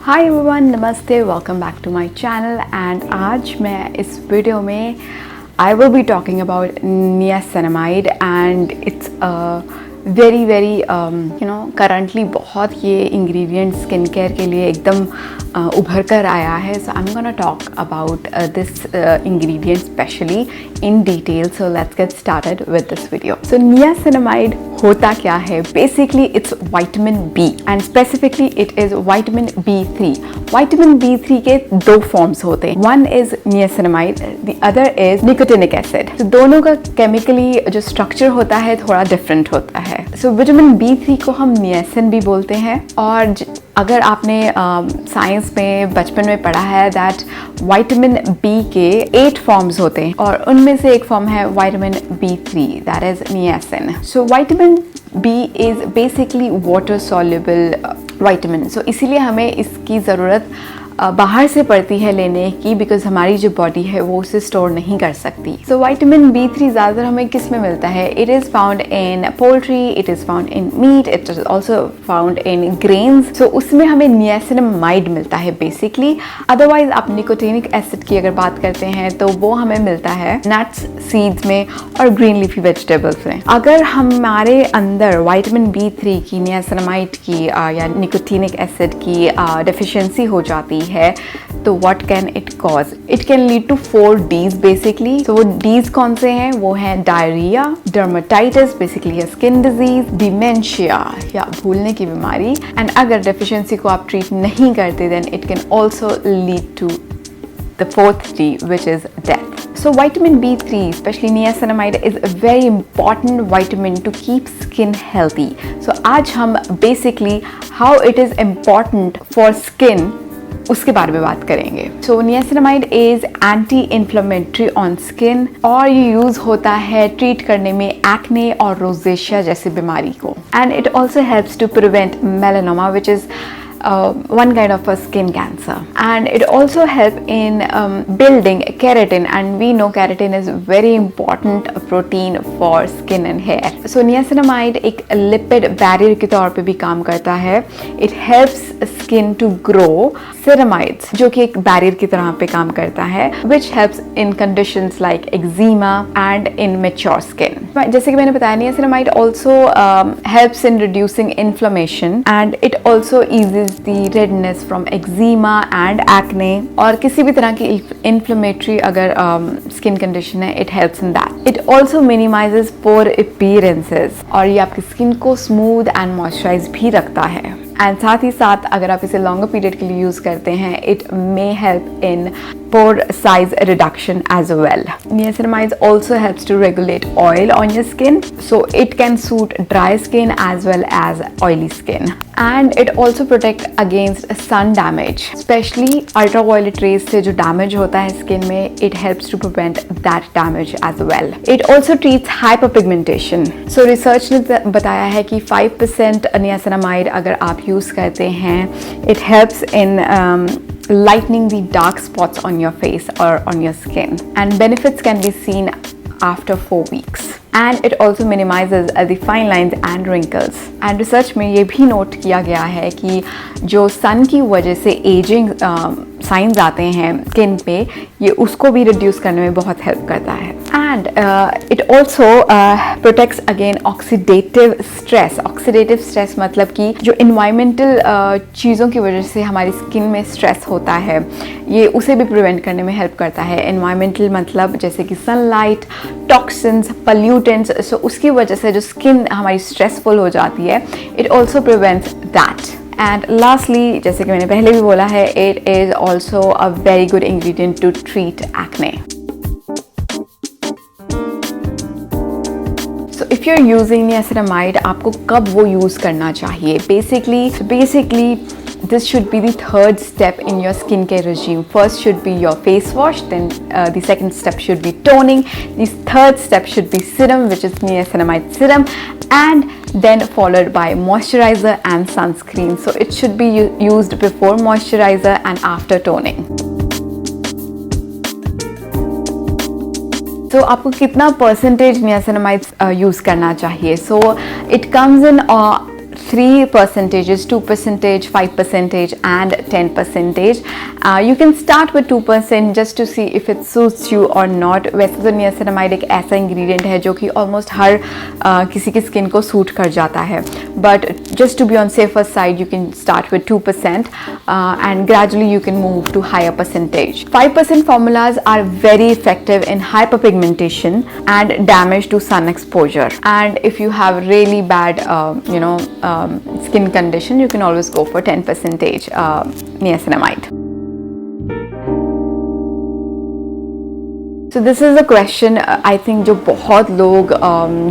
हाय everyone, नमस्ते, welcome back to my channel and आज मैं इस वीडियो में I will be talking about niacinamide and it's very currently बहुत ये इंग्रेडिएंट स्किन केयर के लिए एकदम उभर कर आया है. So I am gonna talk about this ingredient specially in detail. So let's get started with this video. So niacinamide होता क्या है? Basically it's vitamin B and specifically it is vitamin B3. Vitamin B3 के दो forms होते हैं. One is niacinamide, the other is nicotinic acid. तो दोनों का केमिकली जो स्ट्रक्चर होता है थोड़ा डिफरेंट होता है. सो विटामिन B3 को हम नियासिन भी बोलते हैं. और अगर आपने साइंस में बचपन में पढ़ा है दैट विटामिन B के 8 फॉर्म्स होते हैं और उनमें से एक फॉर्म है vitamin B3 that is niacin. So vitamin B is basically water soluble vitamin. So इसीलिए हमें इसकी ज़रूरत बाहर से पड़ती है लेने की, बिकॉज हमारी जो बॉडी है वो उसे स्टोर नहीं कर सकती. सो विटामिन B3 ज़्यादातर हमें किस में मिलता है? It is found in poultry, it is found in meat, it is also found in grains. So उसमें हमें नियासिनामाइड मिलता है बेसिकली. अदरवाइज आप निकोटिनिक एसिड की अगर बात करते हैं तो वो हमें मिलता है नट्स, सीड्स में और ग्रीन लीफी वेजिटेबल्स में. अगर हमारे अंदर विटामिन B3 की, नियासिनामाइड की या निकोटिनिक एसिड की डेफिशिएंसी हो जाती है तो what can it cause? It can lead to 4 Ds basically. तो वो Ds कौन से हैं? वो हैं डायरिया, डर्मेटाइटिस बेसिकली है स्किन डिजीज, डिमेंशिया या भूलने की बीमारी, एंड अगर डेफिशिएंसी को आप ट्रीट नहीं करते then it can also lead to the 4th D, which is death. So vitamin B3, especially niacinamide, is a very important vitamin to keep skin healthy. So आज हम basically how it is important for skin उसके बारे में बात करेंगे. So niacinamide is anti inflammatory on skin और ये use होता है ट्रीट करने में एक्ने और रोजेशिया जैसी बीमारी को. And it also helps to prevent melanoma which is one kind of a skin cancer, and it also help in building keratin, and we know keratin is very important protein for skin and hair. So niacinamide एक lipid barrier के तौर पे भी काम करता है. It helps skin to grow. Ceramides जो कि एक barrier की तरह पे काम करता है, which helps in conditions like eczema and in mature skin. जैसे कि मैंने बताया, niacinamide also helps in reducing inflammation, and it also eases the redness from eczema and acne और किसी भी तरह की inflammatory अगर skin condition है, it helps in that. It also minimizes pore appearances और ये आपकी skin को smooth and moisturize भी रखता है. एंड साथ ही साथ अगर आप इसे लॉन्गर पीरियड के लिए यूज करते हैं it may help in pore size reduction as well. Niacinamide also helps to regulate oil on your skin, so it can suit dry skin as well as oily skin. And it also protect against sun damage, especially ultraviolet rays से जो damage होता है skin में, it helps to prevent that damage as well. It also treats hyperpigmentation. So research ने बताया है कि 5% niacinamide अगर आप यूज करते हैं, it helps in lightening the dark spots on your face or on your skin, and benefits can be seen after 4 weeks. And it also minimizes the fine lines and wrinkles. And research में ये भी note किया गया है कि जो सन की वजह से एजिंग साइंस आते हैं स्किन पे, ये उसको भी रिड्यूस करने में बहुत हेल्प करता है. And it also protects again oxidative stress. Oxidative stress मतलब कि जो इन्वायरमेंटल चीज़ों की वजह से हमारी स्किन में स्ट्रेस होता है, ये उसे भी प्रिवेंट करने में हेल्प करता है. इन्वायरमेंटल मतलब जैसे कि सनलाइट, टॉक्सिन्स, पल्यूटेंट्स, सो उसकी वजह से जो स्किन हमारी स्ट्रेसफुल हो जाती है, it also prevents that. And lastly, जैसे कि मैंने पहले भी बोला है, it is also a very good ingredient to treat acne. So if you are using niacinamide, आपको कब वो यूज करना चाहिए? Basically this should be the 3rd step in your skincare regime. First should be your face wash, then the second step should be toning, the 3rd step should be serum, which is niacinamide serum, and then followed by moisturizer and sunscreen. So it should be used before moisturizer and after toning. So आपको कितना percentage niacinamide use करना चाहिए? So it comes in 3 percentages, 2%, 5% and 10%. You can start with 2% just to see if it suits you or not. वैसे तो niacinamide एक ऐसा ingredient है जो कि ऑलमोस्ट हर किसी की स्किन को सूट कर जाता है, but just to be on safer side you can start with 2% and gradually you can move to higher percentage. 5% formulas are very effective in hyperpigmentation and damage to sun exposure, and if you have really bad skin condition, you can always go for 10% niacinamide. So this is a question I think जो बहुत लोग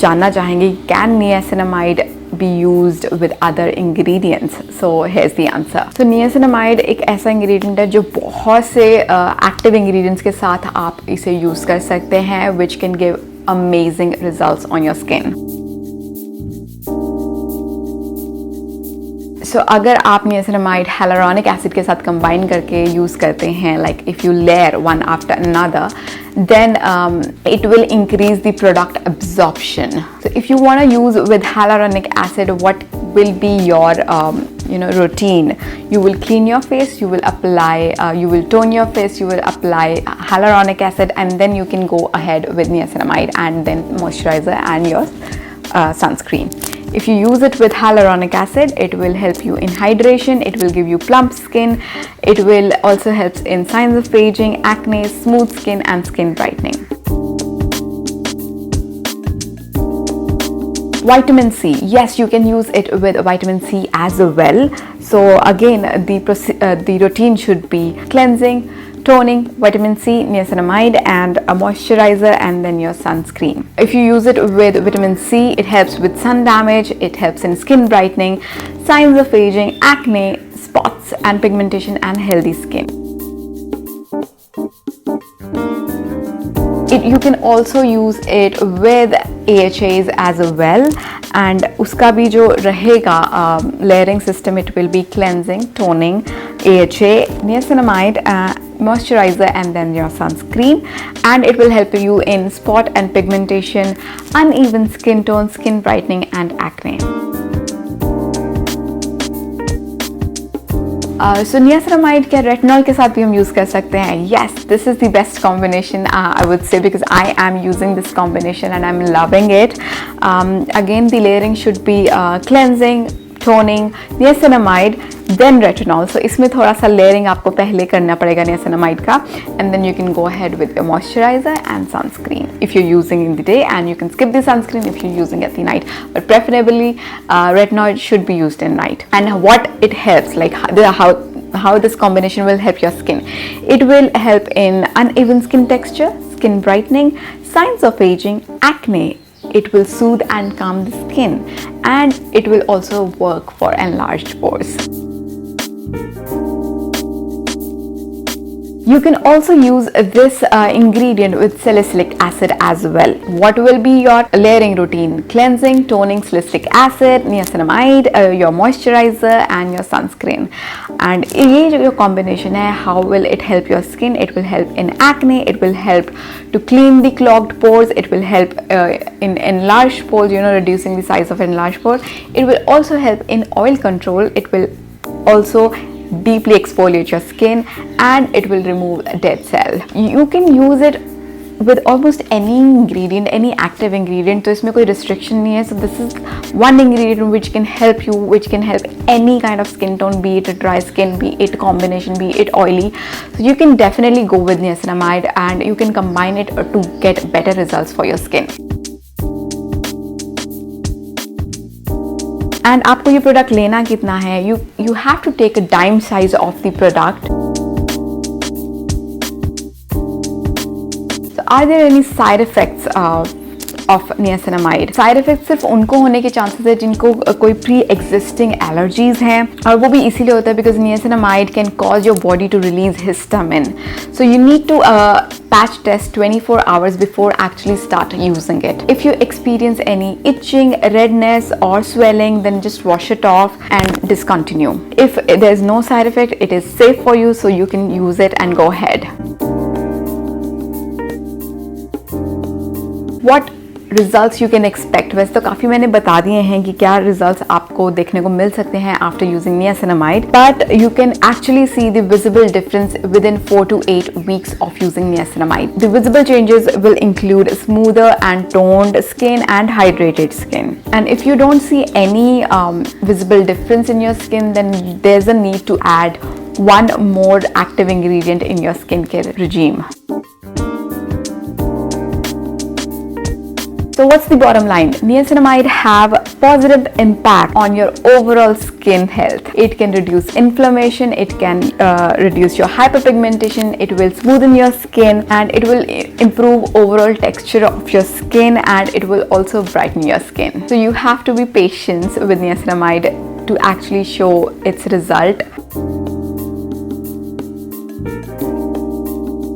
जानना चाहेंगे, can niacinamide be used with other ingredients? So here's the answer. So niacinamide एक ऐसा ingredient है जो बहुत से active ingredients के साथ आप इसे use कर सकते हैं, which can give amazing results on your skin. So अगर आप niacinamide hyaluronic acid के साथ combine करके use करते हैं, like if you layer one after another, then it will increase the product absorption. So if you want to use with hyaluronic acid, what will be your routine? You will clean your face, you will apply, you will tone your face, you will apply hyaluronic acid, and then you can go ahead with niacinamide and then moisturizer and your sunscreen. If you use it with hyaluronic acid, it will help you in hydration, it will give you plump skin, it will also help in signs of aging, acne, smooth skin and skin brightening. Vitamin C, yes, you can use it with vitamin C as well. So again, the routine should be cleansing, toning, vitamin C, niacinamide and a moisturizer and then your sunscreen. If you use it with vitamin C, it helps with sun damage, it helps in skin brightening, signs of aging, acne, spots and pigmentation and healthy skin. You can also use it with AHAs as well, and उसका भी जो रहेगा layering system, it will be cleansing, toning, AHA, niacinamide, moisturizer and then your sunscreen, and it will help you in spot and pigmentation, uneven skin tone, skin brightening and acne. So niacinamide क्या retinol के साथ भी हम use कर सकते हैं? Yes, this is the best combination I would say, because I am using this combination and I'm loving it. Again, the layering should be cleansing, toning, niacinamide, then retinol. So इसमें थोड़ा सा layering आपको पहले करना पड़ेगा niacinamide का, and then you can go ahead with your moisturizer and sunscreen if you're using in the day, and you can skip the sunscreen if you're using at the night, but preferably retinol should be used in night. And what it helps, like how this combination will help your skin. It will help in uneven skin texture, skin brightening, signs of aging, acne. It will soothe and calm the skin, and it will also work for enlarged pores. You can also use this ingredient with salicylic acid as well. What will be your layering routine? Cleansing, toning, salicylic acid, niacinamide, your moisturizer and your sunscreen. And ये जो combination है, how will it help your skin? It will help in acne, it will help to clean the clogged pores, it will help in enlarged pores, reducing the size of enlarged pores. It will also help in oil control, it will also deeply exfoliate your skin, and it will remove a dead cell. You can use it with almost any ingredient, any active ingredient, तो इसमें कोई restriction नहीं है. So this is one ingredient which can help you, which can help any kind of skin tone, be it a dry skin, be it combination, be it oily. So you can definitely go with niacinamide and you can combine it to get better results for your skin. And आपको ये product लेना कितना है? You have to take a dime size of the product. So are there any side effects of niacinamide? Side effects सिर्फ उनको होने के chances है जिनको कोई pre-existing allergies हैं, और वो भी इसीलिए होता है because niacinamide can cause your body to release histamine. So you need to patch test 24 hours before actually start using it. If you experience any itching, redness or swelling, then just wash it off and discontinue. If there's no side effect, it is safe for you, so you can use it and go ahead. What results you can expect, वैसे तो काफ़ी मैंने बता दिए हैं कि क्या results आपको देखने को मिल सकते हैं after using niacinamide, but you can actually see the visible difference with in 4 to 8 weeks of using niacinamide. The visible changes will include smoother and toned skin and hydrated skin. And if you don't see any visible difference in your skin, then there's a need to add one more active ingredient in your skincare regime. So what's the bottom line? Niacinamide have positive impact on your overall skin health. It can reduce inflammation, it can reduce your hyperpigmentation, it will smoothen your skin, and it will improve overall texture of your skin, and it will also brighten your skin. So you have to be patient with niacinamide to actually show its result.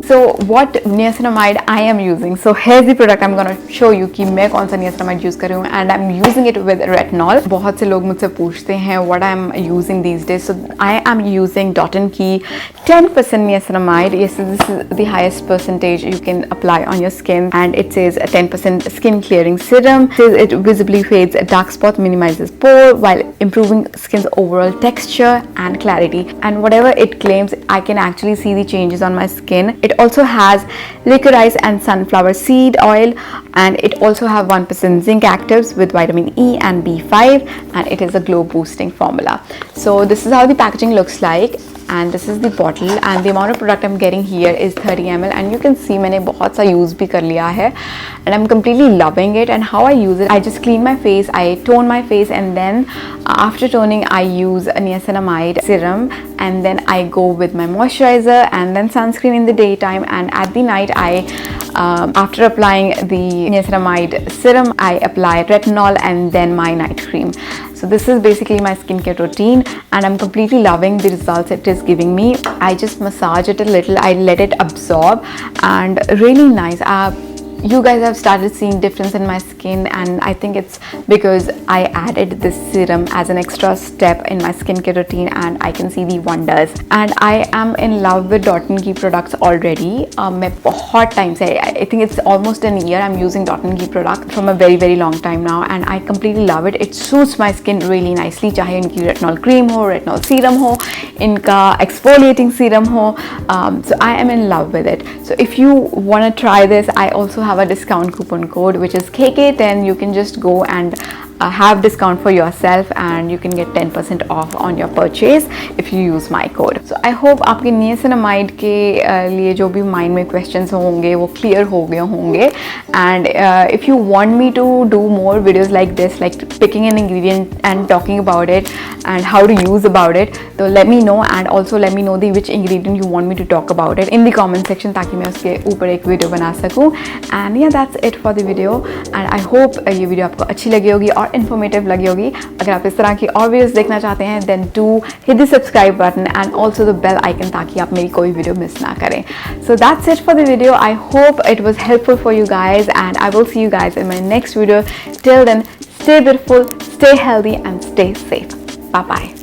So what niacinamide I am using? So here's the product I'm gonna show you कि मैं कौन सा niacinamide use कर रही हूँ, and I'm using it with retinol. बहुत से लोग मुझसे पूछते हैं what I'm using these days. So I am using Dot & Key 10% niacinamide. Yes, this is the highest percentage you can apply on your skin, and it says a 10% skin clearing serum. It says it visibly fades dark spots, minimizes pore while improving skin's overall texture and clarity. And whatever it claims, I can actually see the changes on my skin. It also has licorice and sunflower seed oil, and it also have 1% zinc actives with vitamin E and B5, and it is a glow boosting formula. So this is how the packaging looks like, and this is the bottle, and the amount of product I'm getting here is 30 ml, and you can see मैंने बहुत सा use भी कर लिया है, and I'm completely loving it. And how I use it, I just clean my face, I tone my face, and then after toning I use a niacinamide serum, and then I go with my moisturizer and then sunscreen in the daytime, and at the night I after applying the niacinamide serum I apply retinol and then my night cream. So this is basically my skincare routine, and I'm completely loving the results it is giving me. I just massage it a little, I let it absorb, and really nice. You guys have started seeing difference in my skin, and I think it's because I added this serum as an extra step in my skincare routine, and I can see the wonders. And I am in love with Dot & Key products already. मैं बहुत time से, I think it's almost an year I'm using Dot & Key product from a very long time now, and I completely love it. It suits my skin really nicely, चाहे इनकी retinol cream हो, retinol serum हो, इनका exfoliating serum हो. So I am in love with it. So if you want to try this, I also have a discount coupon code which is KK10. You can just go and have discount for yourself, and you can get 10% off on your purchase if you use my code. So I hope आपके niacinamide के लिए जो भी mind में questions होंगे वो clear हो गए होंगे. And if you want me to do more videos like this, like picking an ingredient and talking about it and how to use about it, so let me know, and also let me know the which ingredient you want me to talk about it in the comment section ताकि मैं उसके ऊपर एक video बना सकूँ. And yeah, that's it for the video, and I hope ये video आपको अच्छी लगी होगी और informative लगी होगी. अगर आप इस तरह की और videos देखना चाहते हैं, then do hit the subscribe button and also the bell icon ताकि आप मेरी कोई video miss ना करें. So that's it for the video. I hope it was helpful for you guys, and I will see you guys in my next video. Till then, stay beautiful, stay healthy, and stay safe. Bye bye.